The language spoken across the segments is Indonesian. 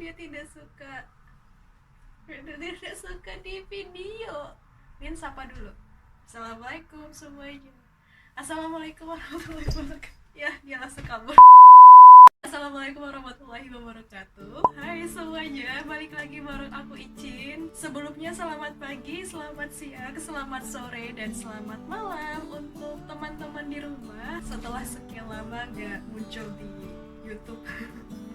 dia tidak suka di video. Min sapa dulu. Assalamualaikum semuanya. Assalamualaikum warahmatullahi wabarakatuh. Ya, dia langsung kabur. Assalamualaikum warahmatullahi wabarakatuh. Hai semuanya, balik lagi bareng aku Icin. Sebelumnya selamat pagi, selamat siang, selamat sore, dan selamat malam untuk teman-teman di rumah. Setelah sekian lama gak muncul di YouTube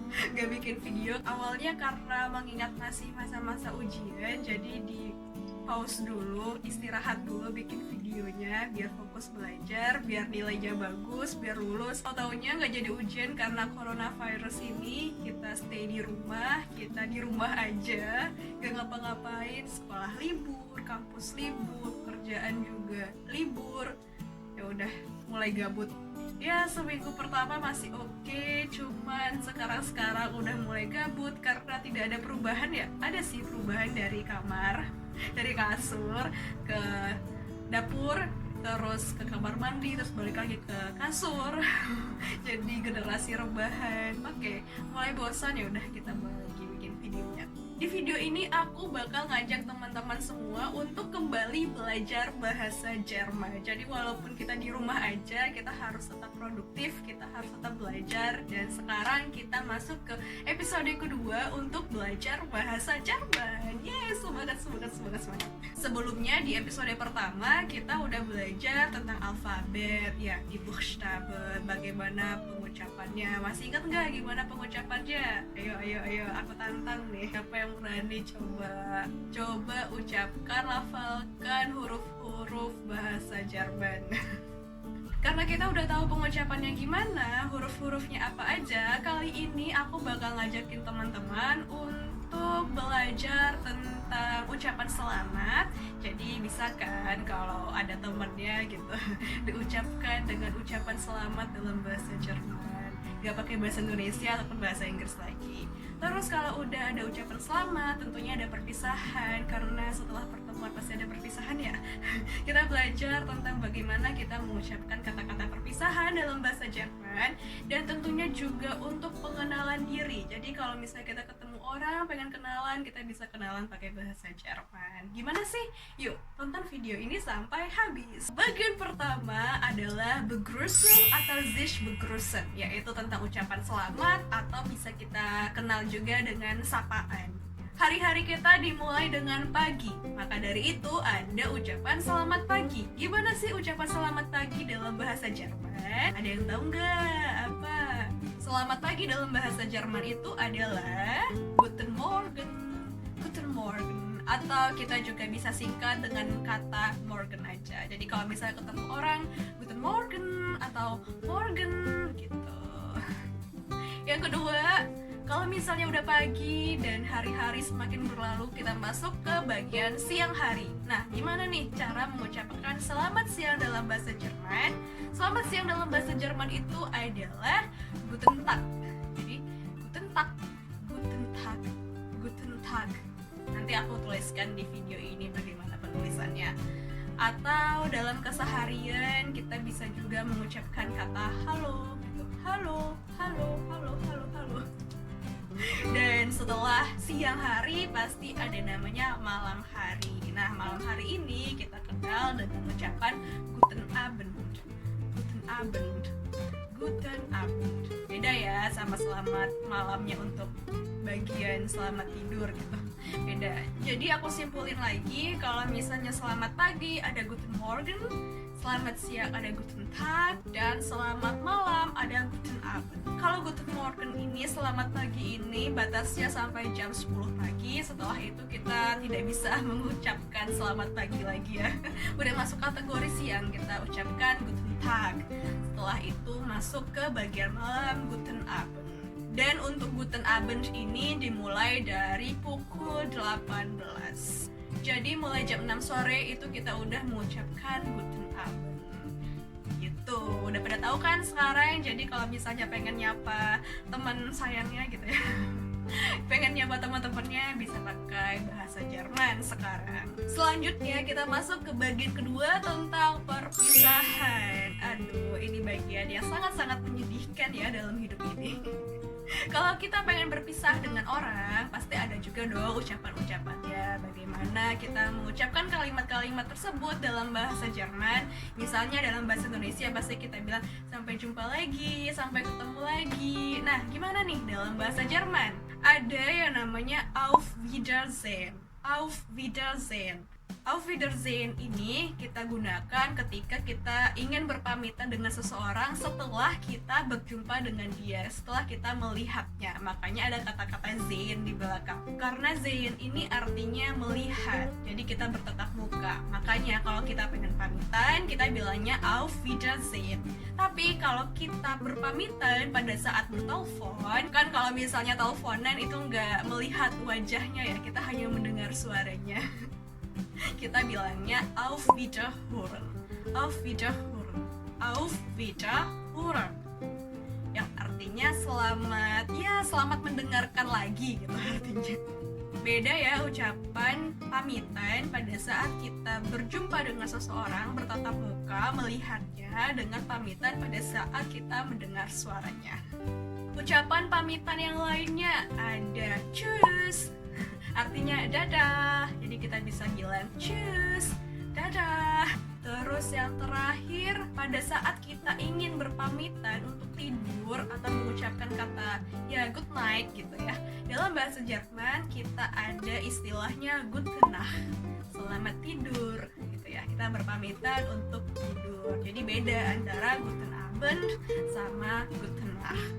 gak bikin video, awalnya karena mengingat masih masa-masa ujian, jadi di pause dulu, istirahat dulu bikin videonya biar fokus belajar, biar nilainya bagus, biar lulus. Taunya nggak jadi ujian karena coronavirus ini. Kita stay di rumah, kita di rumah aja, gak ngapa-ngapain, sekolah libur, kampus libur, kerjaan juga libur. Ya udah mulai gabut. Ya seminggu pertama masih oke, cuman sekarang udah mulai gabut karena tidak ada perubahan ya. Ada sih perubahan dari kamar, dari kasur ke dapur, terus ke kamar mandi, terus balik lagi ke kasur. Jadi generasi rebahan. Oke, mulai bosan, ya udah kita lagi bikin videonya. Di video ini aku bakal ngajak teman-teman semua untuk kembali belajar bahasa Jerman. Jadi walaupun kita di rumah aja, kita harus tetap produktif, kita harus tetap belajar. Dan sekarang kita masuk ke episode kedua untuk belajar bahasa Jerman. Yes, semangat. Sebelumnya di episode pertama kita udah belajar tentang alfabet, ya di Buchstaben, bagaimana pengucapannya. Masih ingat nggak gimana pengucapannya? Ayo, aku tantang nih. Siapa yang berani coba ucapkan, lafalkan huruf-huruf bahasa Jerman. Karena kita udah tahu pengucapannya gimana, huruf-hurufnya apa aja, kali ini aku bakal ngajakin teman-teman untuk belajar tentang ucapan selamat. Jadi bisa kan kalau ada temennya gitu diucapkan dengan ucapan selamat dalam bahasa Jerman, gak pakai bahasa Indonesia ataupun bahasa Inggris lagi. Terus kalau udah ada ucapan selamat, tentunya ada perpisahan, karena setelah pertemuan pasti ada perpisahan ya. Kita belajar tentang bagaimana kita mengucapkan kata-kata perpisahan dalam bahasa Jerman, dan tentunya juga untuk pengenalan diri. Jadi kalau misalnya kita ketemu orang, pengen kenalan, kita bisa kenalan pakai bahasa Jerman. Gimana sih? Yuk, tonton video ini sampai habis. Bagian pertama adalah begrüßen atau sich begrüßen, yaitu tentang ucapan selamat atau bisa kita kenal juga dengan sapaan. Hari-hari kita dimulai dengan pagi, maka dari itu ada ucapan selamat pagi. Gimana sih ucapan selamat pagi dalam bahasa Jerman? Ada yang tahu nggak apa? Selamat pagi dalam bahasa Jerman itu adalah Guten Morgen, Guten Morgen, atau kita juga bisa singkat dengan kata Morgen aja. Jadi kalau misalnya ketemu orang, Guten Morgen atau Morgen gitu. Yang kedua, kalau misalnya udah pagi dan hari-hari semakin berlalu, kita masuk ke bagian siang hari. Nah, gimana nih cara mengucapkan selamat siang dalam bahasa Jerman? Selamat siang dalam bahasa Jerman itu adalah Guten Tag. Jadi, Guten Tag, Guten Tag, Guten Tag. Nanti aku tuliskan di video ini bagaimana penulisannya. Atau dalam keseharian kita bisa juga mengucapkan kata halo gitu. Halo. Dan setelah siang hari pasti ada namanya malam hari. Nah, malam hari ini kita kenal dengan ucapan Guten Abend. Guten Abend. Guten Abend. Beda ya sama selamat malamnya untuk bagian selamat tidur gitu. Beda. Jadi aku simpulin lagi, kalau misalnya selamat pagi ada Guten Morgen, selamat siang ada Guten Tag, dan selamat malam ada Guten Abend. Kalau Guten Morgen ini, selamat pagi ini batasnya sampai jam 10 pagi. Setelah itu kita tidak bisa mengucapkan selamat pagi lagi ya. Udah masuk kategori siang, kita ucapkan Guten Tag. Setelah itu masuk ke bagian malam, Guten Abend. Dan untuk Guten Abend ini dimulai dari pukul 18. Jadi mulai jam 6 sore itu kita udah mengucapkan Guten Abend. Gitu, udah pada tahu kan sekarang. Jadi kalau misalnya pengen nyapa teman sayangnya gitu ya, pengen nyapa teman-temannya, bisa pakai bahasa Jerman sekarang. Selanjutnya kita masuk ke bagian kedua tentang perpisahan. Aduh, ini bagian yang sangat-sangat menyedihkan ya dalam hidup ini. Kalau kita pengen berpisah dengan orang, pasti ada juga dong ucapan-ucapannya. Bagaimana kita mengucapkan kalimat-kalimat tersebut dalam bahasa Jerman. Misalnya dalam bahasa Indonesia pasti kita bilang sampai jumpa lagi, sampai ketemu lagi. Nah, gimana nih dalam bahasa Jerman? Ada yang namanya Auf Wiedersehen. Auf Wiedersehen. Auf Wiedersehen ini kita gunakan ketika kita ingin berpamitan dengan seseorang setelah kita berjumpa dengan dia, setelah kita melihatnya. Makanya ada kata-kata sehen di belakang. Karena sehen ini artinya melihat, jadi kita bertatap muka. Makanya kalau kita pengen pamitan, kita bilangnya Auf Wiedersehen. Tapi kalau kita berpamitan pada saat bertelepon, kan kalau misalnya teleponan itu nggak melihat wajahnya ya, kita hanya mendengar suaranya. Kita bilangnya Auf Wiederhören. Auf Wiederhören. Auf Wiederhören. Yang artinya selamat mendengarkan lagi gitu artinya. Beda ya ucapan pamitan pada saat kita berjumpa dengan seseorang, bertatap muka, melihatnya, dengan pamitan pada saat kita mendengar suaranya. Ucapan pamitan yang lainnya ada tschüss, artinya dadah. Jadi kita bisa bilang tschüss, dadah. Terus yang terakhir, pada saat kita ingin berpamitan untuk tidur atau mengucapkan kata ya good night gitu ya, dalam bahasa Jerman kita ada istilahnya gute Nacht, selamat tidur gitu ya. Kita berpamitan untuk tidur. Jadi beda antara guten Abend sama gute Nacht.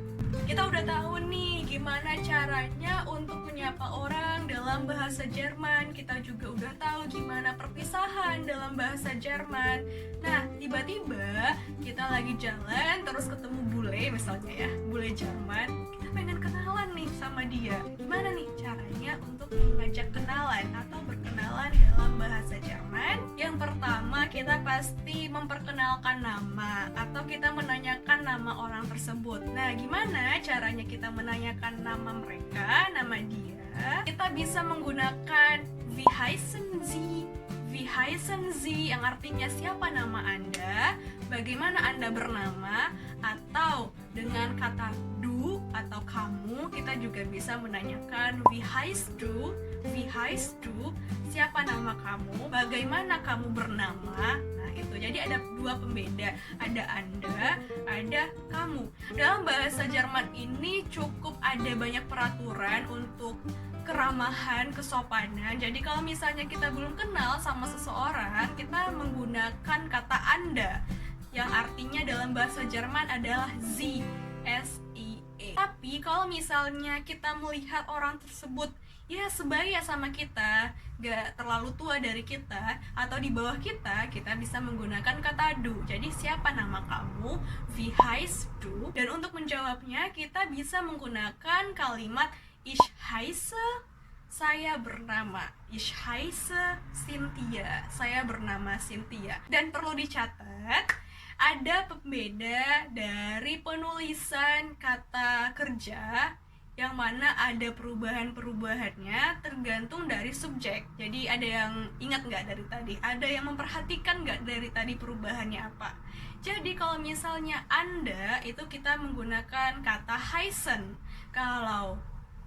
Kita udah tahu nih gimana caranya untuk menyapa orang dalam bahasa Jerman. Kita juga udah tahu gimana perpisahan dalam bahasa Jerman. Nah, tiba-tiba kita lagi jalan terus ketemu bule misalnya ya, bule Jerman. Kita pengen kenalan nih sama dia. Gimana nih caranya untuk mengajak kenalan atau berkenalan dalam bahasa Jerman? Yang pertama, kita pasti memperkenalkan nama atau kita menanyakan nama orang tersebut. Nah, gimana caranya kita menanyakan nama mereka, nama dia? Kita bisa menggunakan Wie heißen Sie? Wie heißen Sie? Yang artinya siapa nama Anda? Bagaimana Anda bernama? Atau dengan kata du atau kamu, kita juga bisa menanyakan Wie heißt du? Wie heißt du? Siapa nama kamu? Bagaimana kamu bernama? Nah, itu. Jadi ada dua pembeda, ada Anda, ada kamu. Dalam bahasa Jerman ini cukup ada banyak peraturan untuk keramahan, kesopanan. Jadi kalau misalnya kita belum kenal sama seseorang, kita menggunakan kata Anda yang artinya dalam bahasa Jerman adalah Sie, S-I-E. Tapi kalau misalnya kita melihat orang tersebut ya sebaya sama kita, gak terlalu tua dari kita atau di bawah kita, kita bisa menggunakan kata du. Jadi siapa nama kamu? Wie heißt du? Dan untuk menjawabnya kita bisa menggunakan kalimat Ich heiße, saya bernama. Ich heiße Cynthia, saya bernama Cynthia. Dan perlu dicatat, ada pembeda dari penulisan kata kerja yang mana ada perubahan-perubahannya tergantung dari subjek. Jadi ada yang ingat nggak dari tadi? Ada yang memperhatikan nggak dari tadi perubahannya apa? Jadi kalau misalnya Anda itu kita menggunakan kata heißen. Kalau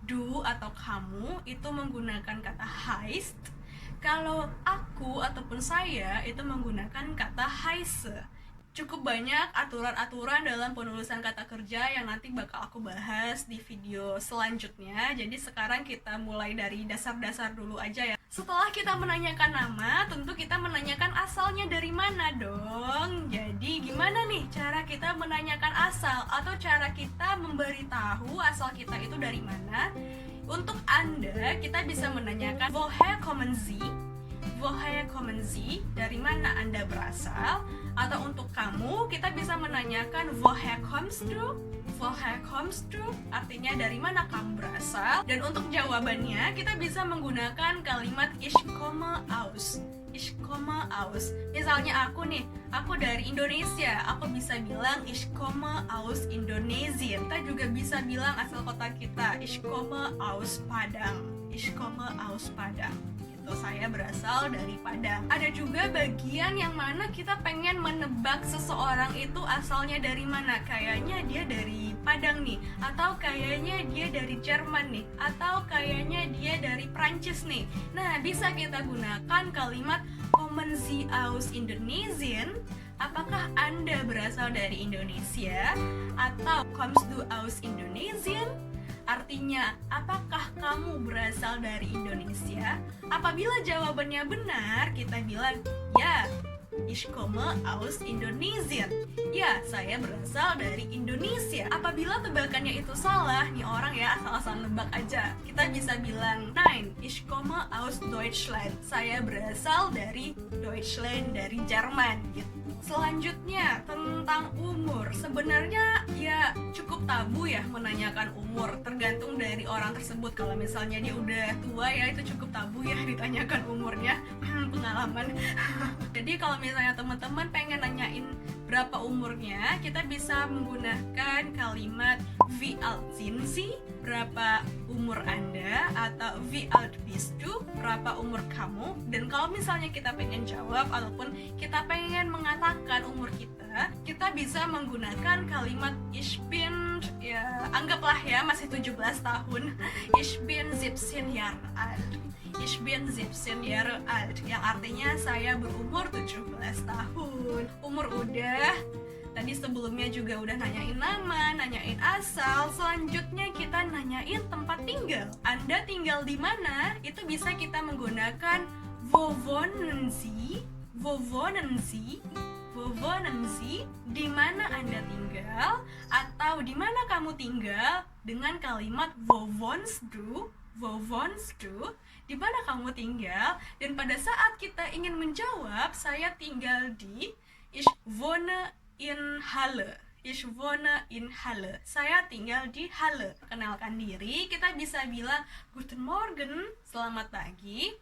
du atau kamu itu menggunakan kata heißt. Kalau aku ataupun saya itu menggunakan kata heiße. Cukup banyak aturan-aturan dalam penulisan kata kerja yang nanti bakal aku bahas di video selanjutnya. Jadi sekarang kita mulai dari dasar-dasar dulu aja ya. Setelah kita menanyakan nama, tentu kita menanyakan asalnya dari mana dong. Jadi gimana nih cara kita menanyakan asal atau cara kita memberitahu asal kita itu dari mana? Untuk Anda, kita bisa menanyakan Woher kommen Sie? Woher kommen Sie? Dari mana Anda berasal? Atau untuk kamu, kita bisa menanyakan Woher kommst du? Woher kommst du? Artinya dari mana kamu berasal? Dan untuk jawabannya, kita bisa menggunakan kalimat Ich komme aus. Ich komme aus. Misalnya aku nih, aku dari Indonesia, aku bisa bilang Ich komme aus Indonesia. Kita juga bisa bilang asal kota kita, Ich komme aus Padang. Ich komme aus Padang. gitu. Saya berasal dari Padang. Ada juga bagian yang mana kita pengen menebak seseorang itu asalnya dari mana. Kayaknya dia dari Padang nih, atau kayaknya dia dari Jerman nih, atau kayaknya dia dari Prancis nih. Nah, bisa kita gunakan kalimat Kommen Sie aus Indonesien? Apakah Anda berasal dari Indonesia? Atau Kommst du aus Indonesien? Artinya, apakah kamu berasal dari Indonesia? Apabila jawabannya benar, kita bilang, ya, ich komme aus Indonesien. Ya, saya berasal dari Indonesia. Apabila tebakannya itu salah, nih orang ya asal-asal nebak aja. Kita bisa bilang, nein, ich komme aus Deutschland. Saya berasal dari Deutschland, dari Jerman gitu. Selanjutnya tentang umur. Sebenarnya ya cukup tabu ya menanyakan umur, tergantung dari orang tersebut. Kalau misalnya dia udah tua ya itu cukup tabu ya ditanyakan umurnya. Pengalaman. Jadi kalau misalnya teman-teman pengen nanyain berapa umurnya, kita bisa menggunakan kalimat wie alt sind Sie? Berapa umur Anda? Atau wie alt bist du? Berapa umur kamu? Dan kalau misalnya kita pengen jawab ataupun kita pengen mengatakan umur kita bisa menggunakan kalimat ich bin, ya anggaplah ya masih 17 tahun. Ich bin 17 Jahre alt. Ich bin 17 Jahre alt, yang artinya saya berumur 17 tahun. Umur udah, tadi sebelumnya juga udah nanyain nama, nanyain asal. Selanjutnya kita nanyain tempat tinggal. Anda tinggal di mana? Itu bisa kita menggunakan wo wohnen Sie? Wo wohnen Sie? Wo wohnen Sie? Di mana Anda tinggal? Atau di mana kamu tinggal? Dengan kalimat wo wohnst du? Wo wohnst du? Di mana kamu tinggal? Dan pada saat kita ingin menjawab, saya tinggal di, ich wohne in Halle. Ich wohne in Halle. Saya tinggal di Halle. Kenalkan diri, kita bisa bilang Guten Morgen, selamat pagi.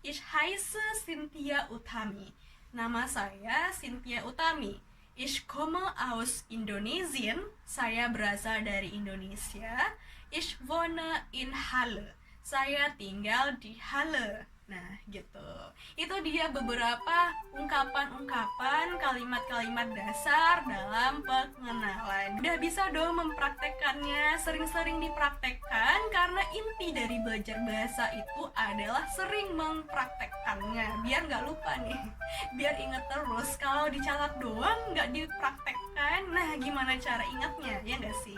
Ich heiße Cynthia Utami. Nama saya Cynthia Utami. Ich komme aus Indonesien. Saya berasal dari Indonesia. Ich wohne in Halle. Saya tinggal di Halle. Nah, gitu. Itu dia beberapa ungkapan-ungkapan, kalimat-kalimat dasar dalam pengenalan. Udah bisa dong mempraktekkannya, sering-sering dipraktekkan, karena inti dari belajar bahasa itu adalah sering mempraktekkannya. Biar nggak lupa nih, biar inget terus. Kalau dicatat doang, nggak dipraktekkan, nah gimana cara ingatnya, ya nggak sih?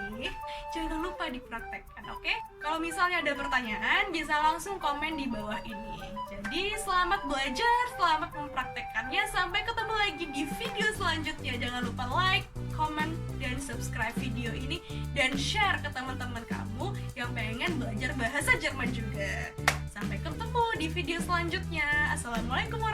Jangan lupa dipraktekkan, oke? Kalau misalnya ada pertanyaan, bisa langsung komen di bawah ini. Jadi selamat belajar, selamat mempraktekkannya. Sampai ketemu lagi di video selanjutnya. Jangan lupa like, comment, dan subscribe video ini. Dan share ke teman-teman kamu yang pengen belajar bahasa Jerman juga. Sampai ketemu di video selanjutnya. Assalamualaikum warahmatullahi wabarakatuh.